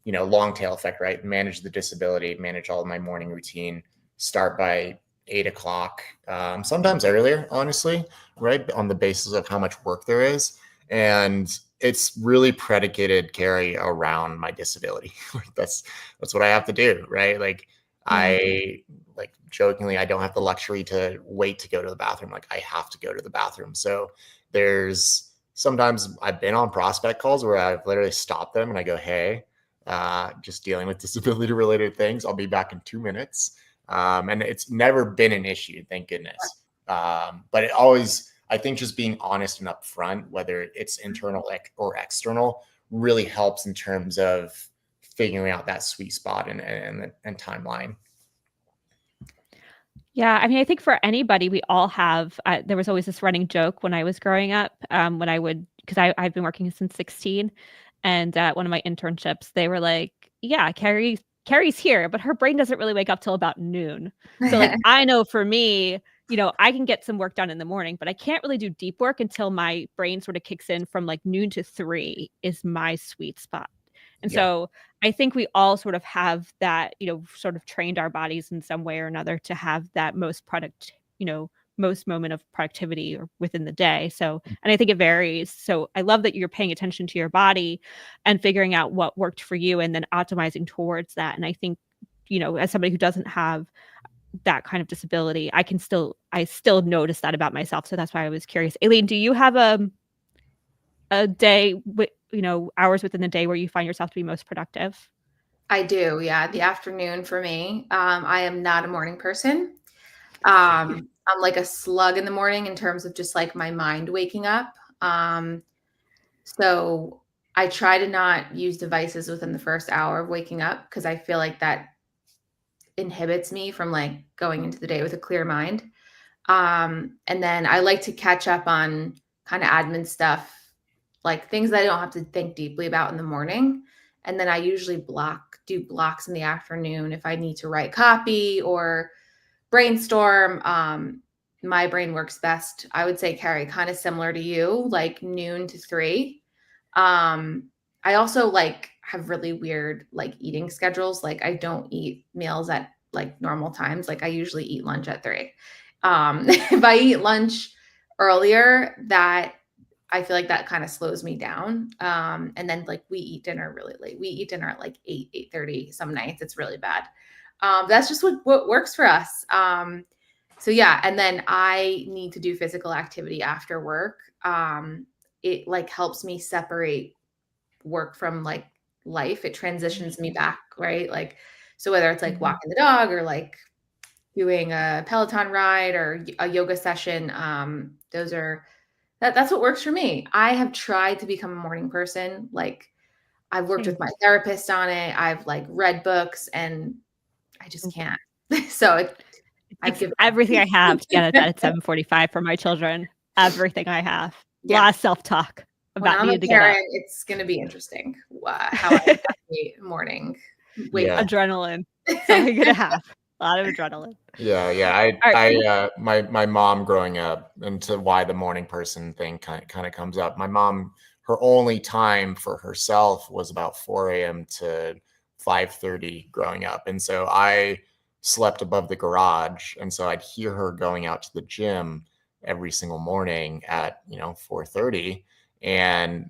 Speaker 3: long tail effect, right? Manage the disability, manage all of my morning routine, start by 8 o'clock, sometimes earlier, honestly, right? On the basis of how much work there is. And it's really predicated, Carrie, around my disability. that's what I have to do, right? Like,
Speaker 1: Yeah.
Speaker 3: I like jokingly, I don't have the luxury to wait to go to the bathroom. Like, I have to go to the bathroom. So there's sometimes I've been on prospect calls where I've literally stopped them and I go, hey, just dealing with disability related things. I'll be back in 2 minutes. And it's never been an issue, thank goodness. But it always, I think just being honest and upfront, whether it's internal or external, really helps in terms of figuring out that sweet spot and timeline.
Speaker 1: Yeah, I mean, I think for anybody, we all have. There was always this running joke when I was growing up, when I would, because I've been working since 16, and at one of my internships, they were like, "Yeah, Carrie's here, but her brain doesn't really wake up till about noon." So, like, I know for me, I can get some work done in the morning, but I can't really do deep work until my brain sort of kicks in from like noon to 3 is my sweet spot. And
Speaker 3: Yeah.
Speaker 1: so I think we all sort of have that, sort of trained our bodies in some way or another to have that most moment of productivity or within the day. So, and I think it varies. So I love that you're paying attention to your body and figuring out what worked for you and then optimizing towards that. And I think, as somebody who doesn't have that kind of disability, I still notice that about myself. So that's why I was curious. Aileen, do you have a day with, hours within the day where you find yourself to be most productive?
Speaker 2: I do, yeah. The afternoon for me. I am not a morning person. I'm like a slug in the morning in terms of just like my mind waking up. So I try to not use devices within the first hour of waking up because I feel like that inhibits me from like going into the day with a clear mind. And then I like to catch up on kind of admin stuff, like things that I don't have to think deeply about in the morning. And then I usually do blocks in the afternoon if I need to write copy or brainstorm. My brain works best, I would say, Carrie, kind of similar to you, like noon to 3. I also like have really weird like eating schedules. Like I don't eat meals at like normal times. Like I usually eat lunch at 3. If I eat lunch earlier, that I feel like that kind of slows me down. And then like we eat dinner really late. We eat dinner at like 8, 8:30 some nights. It's really bad. That's just what works for us. So yeah, and then I need to do physical activity after work. It like helps me separate work from like life. It transitions me back, right? Like, so whether it's like walking the dog or like doing a Peloton ride or a yoga session, that's what works for me. I have tried to become a morning person. Like I've worked with my therapist on it. I've like read books and I just can't. So I've given up.
Speaker 1: Everything I have to get it at 7:45 for my children. Everything I have. A
Speaker 2: Yeah.
Speaker 1: lot of self-talk
Speaker 2: When
Speaker 1: about
Speaker 2: I'm a
Speaker 1: needing to get up.
Speaker 2: parent, it's going to be interesting how I navigate morning. Wake
Speaker 3: Yeah.
Speaker 1: Adrenaline. Something gonna have. A lot of adrenaline.
Speaker 3: Yeah.
Speaker 1: All right.
Speaker 3: My mom growing up, into why the morning person thing kind of comes up. My mom, her only time for herself was about 4 a.m. to 5:30 growing up. And so I slept above the garage. And so I'd hear her going out to the gym every single morning at, 4:30. And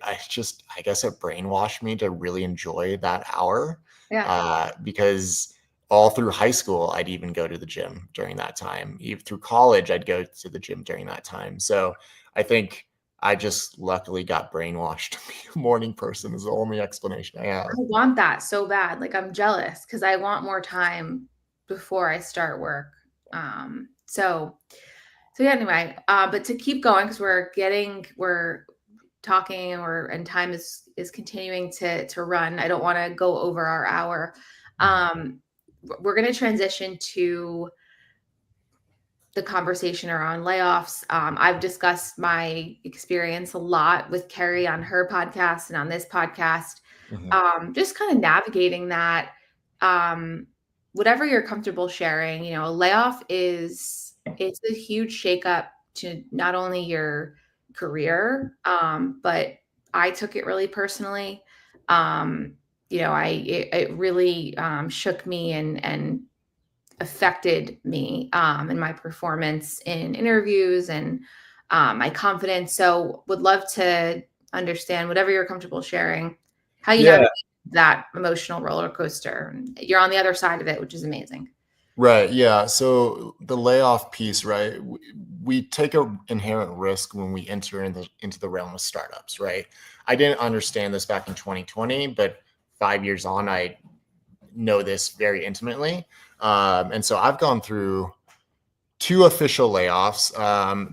Speaker 3: I guess it brainwashed me to really enjoy that hour.
Speaker 2: Yeah.
Speaker 3: Because all through high school, I'd even go to the gym during that time. Even through college, I'd go to the gym during that time. So I think I just luckily got brainwashed to be a morning person is the only explanation I have.
Speaker 2: I want that so bad. Like I'm jealous because I want more time before I start work. So yeah, anyway, but to keep going, because we're talking and time is continuing to run. I don't want to go over our hour. We're going to transition to the conversation around layoffs. I've discussed my experience a lot with Carrie on her podcast and on this podcast. Just kind of navigating that. Whatever you're comfortable sharing, a layoff it's a huge shakeup to not only your career, but I took it really personally. It really shook me and affected me and my performance in interviews and my confidence. So would love to understand whatever you're comfortable sharing, how you navigate that emotional roller coaster. You're on the other side of it, which is amazing.
Speaker 3: Right. Yeah. So the layoff piece, right? We take an inherent risk when we enter into the realm of startups, right? I didn't understand this back in 2020, but 5 years on, I know this very intimately. And so I've gone through 2 official layoffs.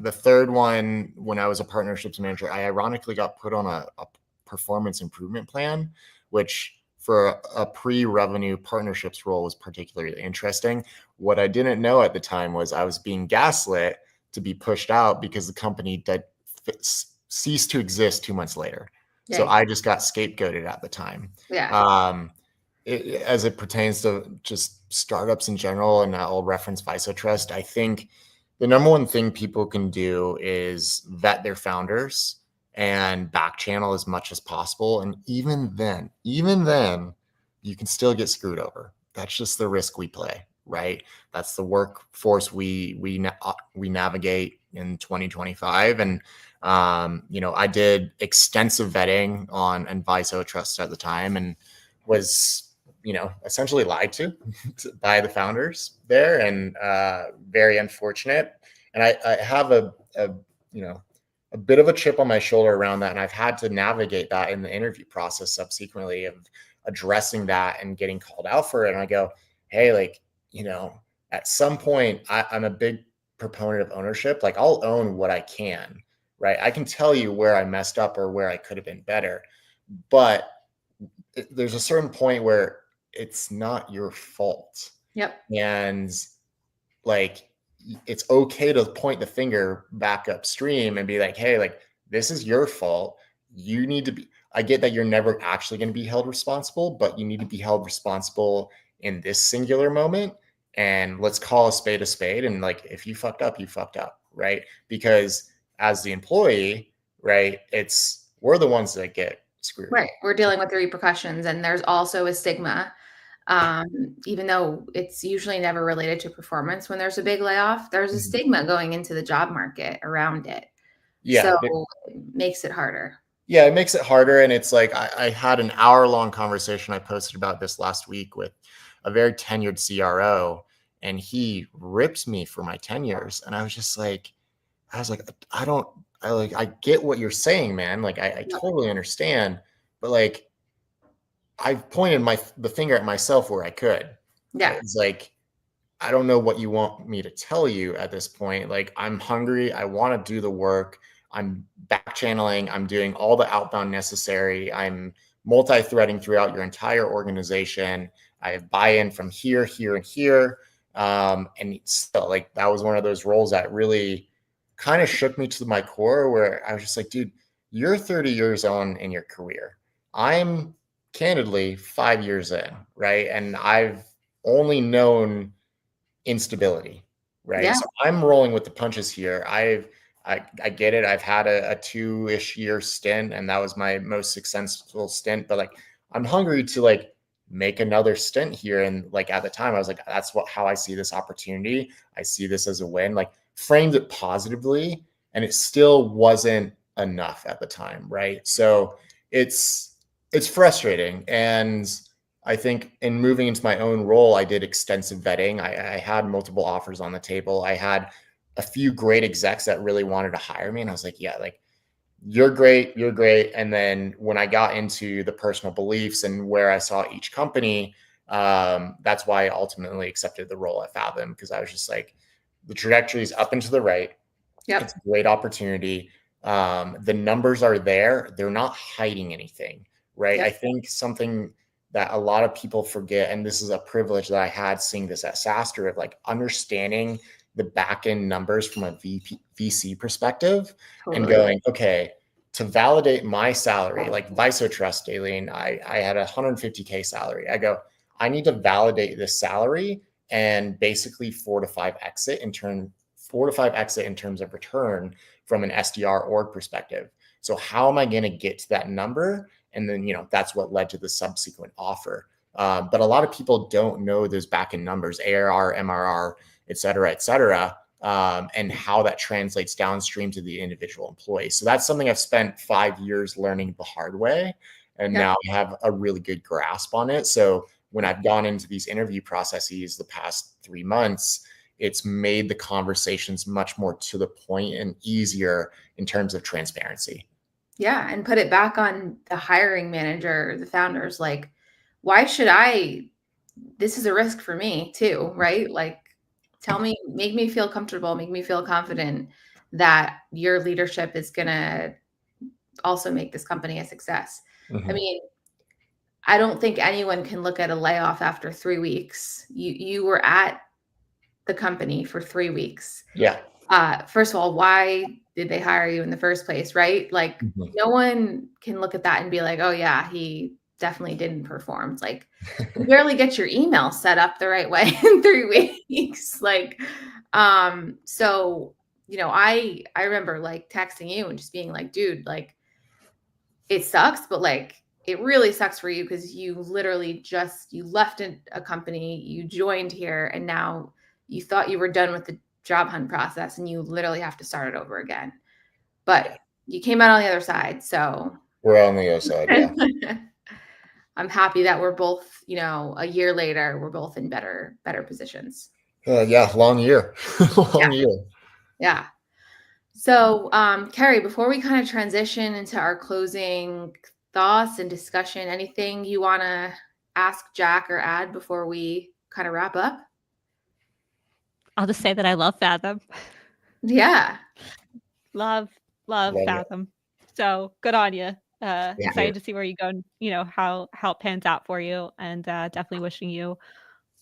Speaker 3: The third one, when I was a partnerships manager, I ironically got put on a performance improvement plan, which for a pre-revenue partnerships role was particularly interesting. What I didn't know at the time was I was being gaslit to be pushed out because the company ceased to exist 2 months later.
Speaker 2: Yeah.
Speaker 3: So I just got scapegoated at the time.
Speaker 2: Yeah.
Speaker 3: As it pertains to just startups in general, and I'll reference VisoTrust, I think the number one thing people can do is vet their founders and back channel as much as possible. And even then, you can still get screwed over. That's just the risk we play, right? That's the workforce we navigate in 2025. And I did extensive vetting on VisoTrust at the time, and was essentially lied to by the founders there, and very unfortunate. And I have a bit of a chip on my shoulder around that, and I've had to navigate that in the interview process subsequently of addressing that and getting called out for it. And I go, hey, at some point, I'm a big proponent of ownership. Like, I'll own what I can, right? I can tell you where I messed up or where I could have been better, but there's a certain point where it's not your fault.
Speaker 2: Yep.
Speaker 3: And it's okay to point the finger back upstream and be like, hey, this is your fault. You need to be, I get that you're never actually going to be held responsible, but you need to be held responsible in this singular moment. And let's call a spade a spade. And if you fucked up, you fucked up, right? Because as the employee, right, we're the ones that get screwed.
Speaker 2: Right. We're dealing with the repercussions, and there's also a stigma. Even though it's usually never related to performance, when there's a big layoff, there's a stigma going into the job market around it.
Speaker 3: Yeah.
Speaker 2: So it makes it harder.
Speaker 3: Yeah, it makes it harder. And it's I had an hour-long conversation I posted about this last week with a very tenured CRO, and he rips me for my tenures. And I was just I get what you're saying, man. I totally understand, but I pointed the finger at myself where I could.
Speaker 2: Yeah.
Speaker 3: It's I don't know what you want me to tell you at this point. I'm hungry. I want to do the work. I'm back channeling. I'm doing all the outbound necessary. I'm multi-threading throughout your entire organization. I have buy-in from here, here, and here. And still, that was one of those roles that really kind of shook me to my core, where I was just dude, you're 30 years on in your career. I'm candidly 5 years in, right? And I've only known instability, right?
Speaker 2: Yeah.
Speaker 3: So I'm rolling with the punches here. I get it. I've had a 2-ish year stint, and that was my most successful stint. But I'm hungry to make another stint here. And at the time, I was that's how I see this opportunity. I see this as a win. Framed it positively, and it still wasn't enough at the time, right? So it's frustrating. And I think in moving into my own role, I did extensive vetting. I had multiple offers on the table. I had a few great execs that really wanted to hire me. And I was yeah, you're great. You're great. And then when I got into the personal beliefs and where I saw each company, that's why I ultimately accepted the role at Fathom, because I was just the trajectory is up and to the right.
Speaker 2: Yep.
Speaker 3: It's a great opportunity. The numbers are there. They're not hiding anything, right?
Speaker 2: Yep.
Speaker 3: I think something that a lot of people forget, and this is a privilege that I had seeing this at SaaStr, of like understanding the back end numbers from a VC perspective, and going, okay, to validate my salary, like Viso Trust, Aileen, I had a 150K salary. I go, I need to validate this salary and basically 4 to 5 exit in terms of return from an SDR org perspective. So how am I going to get to that number? And then, that's what led to the subsequent offer. But a lot of people don't know those back-end numbers, ARR, MRR, et cetera, and how that translates downstream to the individual employee. So that's something I've spent 5 years learning the hard way. And now I have a really good grasp on it. So when I've gone into these interview processes the past 3 months, it's made the conversations much more to the point and easier in terms of transparency.
Speaker 2: Yeah. And put it back on the hiring manager, the founders, like, why should this is a risk for me too, right? Like, make me feel comfortable, make me feel confident that your leadership is going to also make this company a success. I mean, I don't think anyone can look at a layoff after 3 weeks. You were at the company for 3 weeks.
Speaker 3: Yeah.
Speaker 2: First of all, why did they hire you in the first place, right? Like, no one can look at that and be like, oh yeah, he definitely didn't perform. It's like, you barely get your email set up the right way in 3 weeks. Like, so, I remember like texting you and just being like, dude, like, it sucks, but like, it really sucks for you because you literally you left a company, you joined here, and now you thought you were done with the job hunt process and you literally have to start it over again. But you came out on the other side. So
Speaker 3: we're on the other side. Yeah.
Speaker 2: I'm happy that we're both, a year later, we're both in better positions.
Speaker 3: Long year. Year.
Speaker 2: Yeah. So, Carrie, before we kind of transition into our closing thoughts and discussion, anything you want to ask Jack or add before we kind of wrap up?
Speaker 1: I'll just say that I love Fathom.
Speaker 2: Yeah.
Speaker 1: Love Fathom. So good on you. Excited to see where you go and, how it pans out for you, and definitely wishing you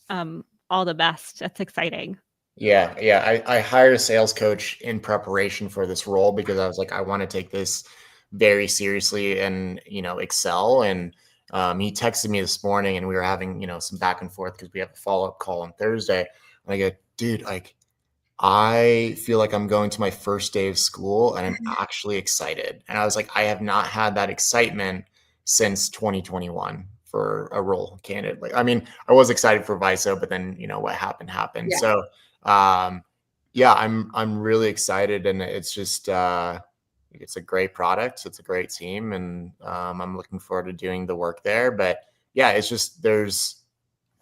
Speaker 1: all the best. That's exciting.
Speaker 3: Yeah. I hired a sales coach in preparation for this role because I was like, I want to take this very seriously and, excel. And he texted me this morning and we were having, some back and forth because we have a follow-up call on Thursday. And I go, dude, like, I feel like I'm going to my first day of school and I'm actually excited. And I was like, I have not had that excitement since 2021 for a role candidate. Like, I mean, I was excited for Viso, but then, what happened.
Speaker 2: Yeah.
Speaker 3: So, I'm really excited, and it's just, it's a great product. It's a great team, and I'm looking forward to doing the work there. But yeah, it's just,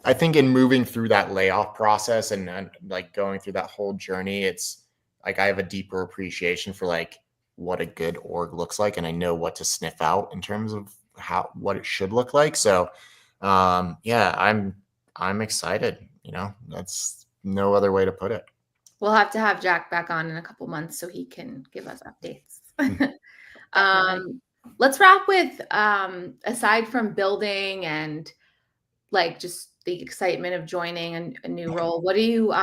Speaker 3: I think in moving through that layoff process and like going through that whole journey, it's like I have a deeper appreciation for like what a good org looks like, and I know what to sniff out in terms of what it should look like. So, I'm excited. That's no other way to put it.
Speaker 2: We'll have to have Jack back on in a couple months so he can give us updates. Let's wrap with aside from building and like just the excitement of joining a new role, what are you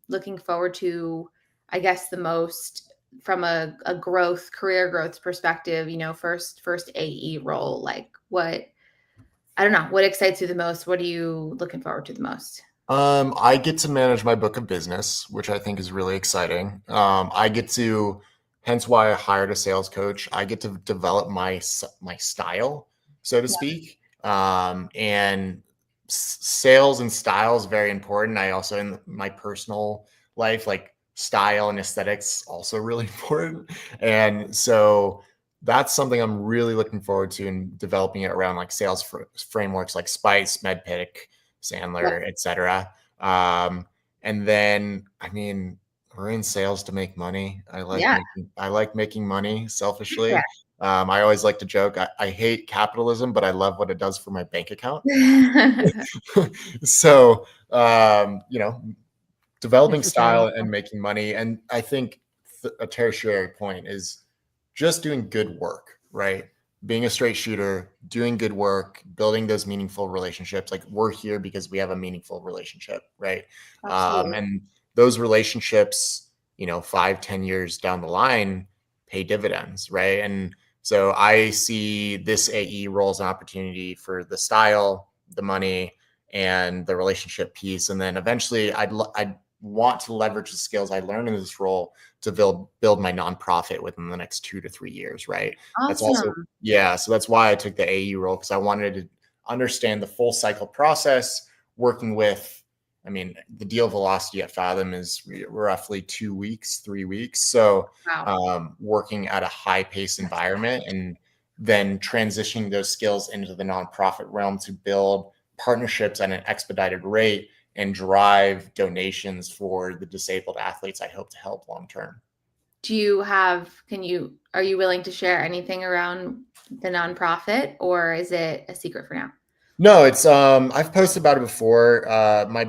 Speaker 2: looking forward to, I guess, the most from a career growth perspective, first AE role? Like what excites you the most? What are you looking forward to the most?
Speaker 3: I get to manage my book of business, which I think is really exciting. Hence why I hired a sales coach. I get to develop my style, so to speak. And sales and style is very important. I also, in my personal life, like style and aesthetics also really important. And so that's something I'm really looking forward to, and developing it around like sales frameworks like Spice, Medpic, Sandler, et cetera. And then, I mean, we're in sales to make money. I like making money selfishly.
Speaker 2: Yeah.
Speaker 3: I always like to joke, I hate capitalism, but I love what it does for my bank account. So, developing style and making money. And I think a tertiary point is just doing good work, right? being a straight shooter, doing good work, building those meaningful relationships. Like we're here because we have a meaningful relationship, right?
Speaker 2: Absolutely.
Speaker 3: And those relationships, 5-10 years down the line pay dividends, right? And so I see this AE role as an opportunity for the style, the money, and the relationship piece. And then eventually I'd want to leverage the skills I learned in this role to build my nonprofit within the next 2 to 3 years, right? That's also,
Speaker 2: Awesome.
Speaker 3: yeah. So that's why I took the AE role, because I wanted to understand the full cycle process, working with, I mean, the deal velocity at Fathom is roughly 2 weeks, 3 weeks. So
Speaker 2: Wow.
Speaker 3: working at a high pace environment and then transitioning those skills into the nonprofit realm to build partnerships at an expedited rate and drive donations for the disabled athletes I hope to help long term.
Speaker 2: Are you willing to share anything around the nonprofit, or is it a secret for now?
Speaker 3: No, it's I've posted about it before. My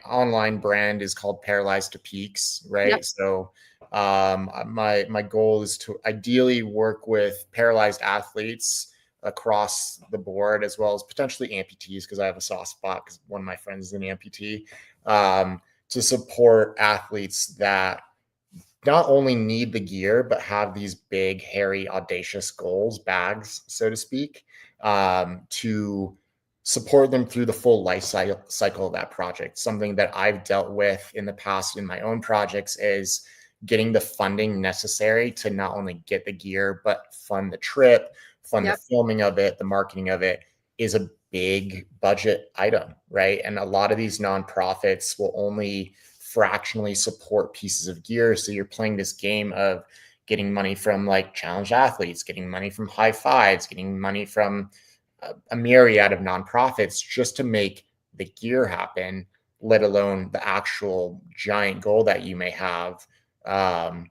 Speaker 3: online brand is called Paralyzed to Peaks,
Speaker 2: Yep.
Speaker 3: right? So my goal is to ideally work with paralyzed athletes across the board, as well as potentially amputees, because I have a soft spot because one of my friends is an amputee, to support athletes that not only need the gear, but have these big, hairy, audacious goals, bags, so to speak, to support them through the full cycle of that project. Something that I've dealt with in the past in my own projects is getting the funding necessary to not only get the gear, but fund the trip, fund the
Speaker 2: Yep.
Speaker 3: filming of it, the marketing of it is a big budget item, right? And a lot of these nonprofits will only fractionally support pieces of gear. So you're playing this game of getting money from like challenged athletes, getting money from high fives, getting money from a myriad of nonprofits just to make the gear happen, let alone the actual giant goal that you may have.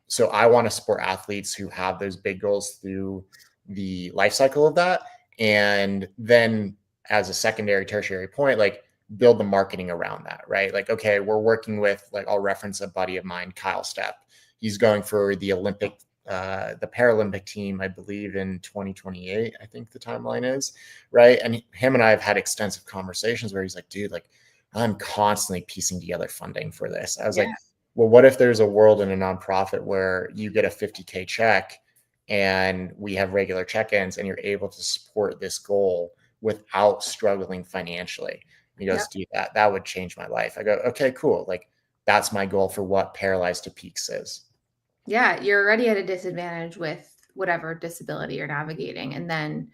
Speaker 3: So I want to support athletes who have those big goals through the life cycle of that. And then as a secondary, tertiary point, like build the marketing around that, right? Like, okay, we're working with, like, I'll reference a buddy of mine, Kyle Stepp. He's going for the the Paralympic team, I believe in 2028, I think the timeline is, right? And him and I have had extensive conversations where he's like, dude, like, I'm constantly piecing together funding for this. I was
Speaker 2: Yeah.
Speaker 3: like, well, what if there's a world in a nonprofit where you get a 50K check and we have regular check-ins and you're able to support this goal without struggling financially? He
Speaker 2: Yep.
Speaker 3: goes, dude, that would change my life. I go, okay, cool. Like, that's my goal for what Paralyzed to Peaks is.
Speaker 2: Yeah, you're already at a disadvantage with whatever disability you're navigating. And then,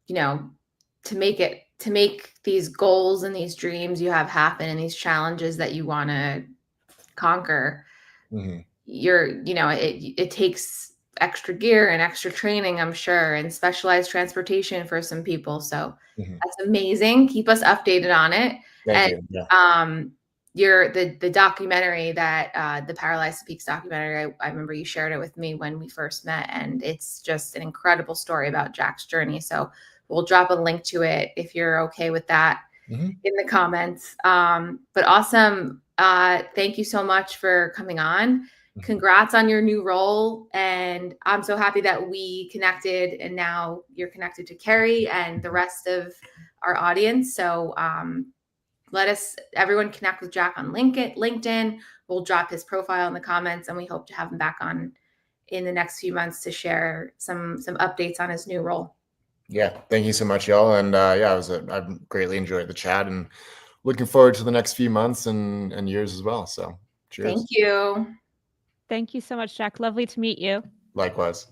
Speaker 2: to make these goals and these dreams you have happen and these challenges that you want to conquer,
Speaker 3: Mm-hmm.
Speaker 2: it takes extra gear and extra training, I'm sure, and specialized transportation for some people. So
Speaker 3: Mm-hmm.
Speaker 2: that's amazing. Keep us updated on it.
Speaker 3: Thank
Speaker 2: And
Speaker 3: you. Yeah.
Speaker 2: the documentary that the Paralyzed Peaks documentary, I remember you shared it with me when we first met, and it's just an incredible story about Jack's journey. So we'll drop a link to it if you're okay with that
Speaker 3: Mm-hmm.
Speaker 2: in the comments. But awesome. Thank you so much for coming on.
Speaker 3: Mm-hmm.
Speaker 2: Congrats on your new role. And I'm so happy that we connected, and now you're connected to Carrie and the rest of our audience. So everyone connect with Jack on LinkedIn. We'll drop his profile in the comments, and we hope to have him back on in the next few months to share some updates on his new role.
Speaker 3: Yeah. Thank you so much, y'all. And I've greatly enjoyed the chat and looking forward to the next few months and years as well. So cheers.
Speaker 2: Thank you.
Speaker 1: Thank you so much, Jack. Lovely to meet you.
Speaker 3: Likewise.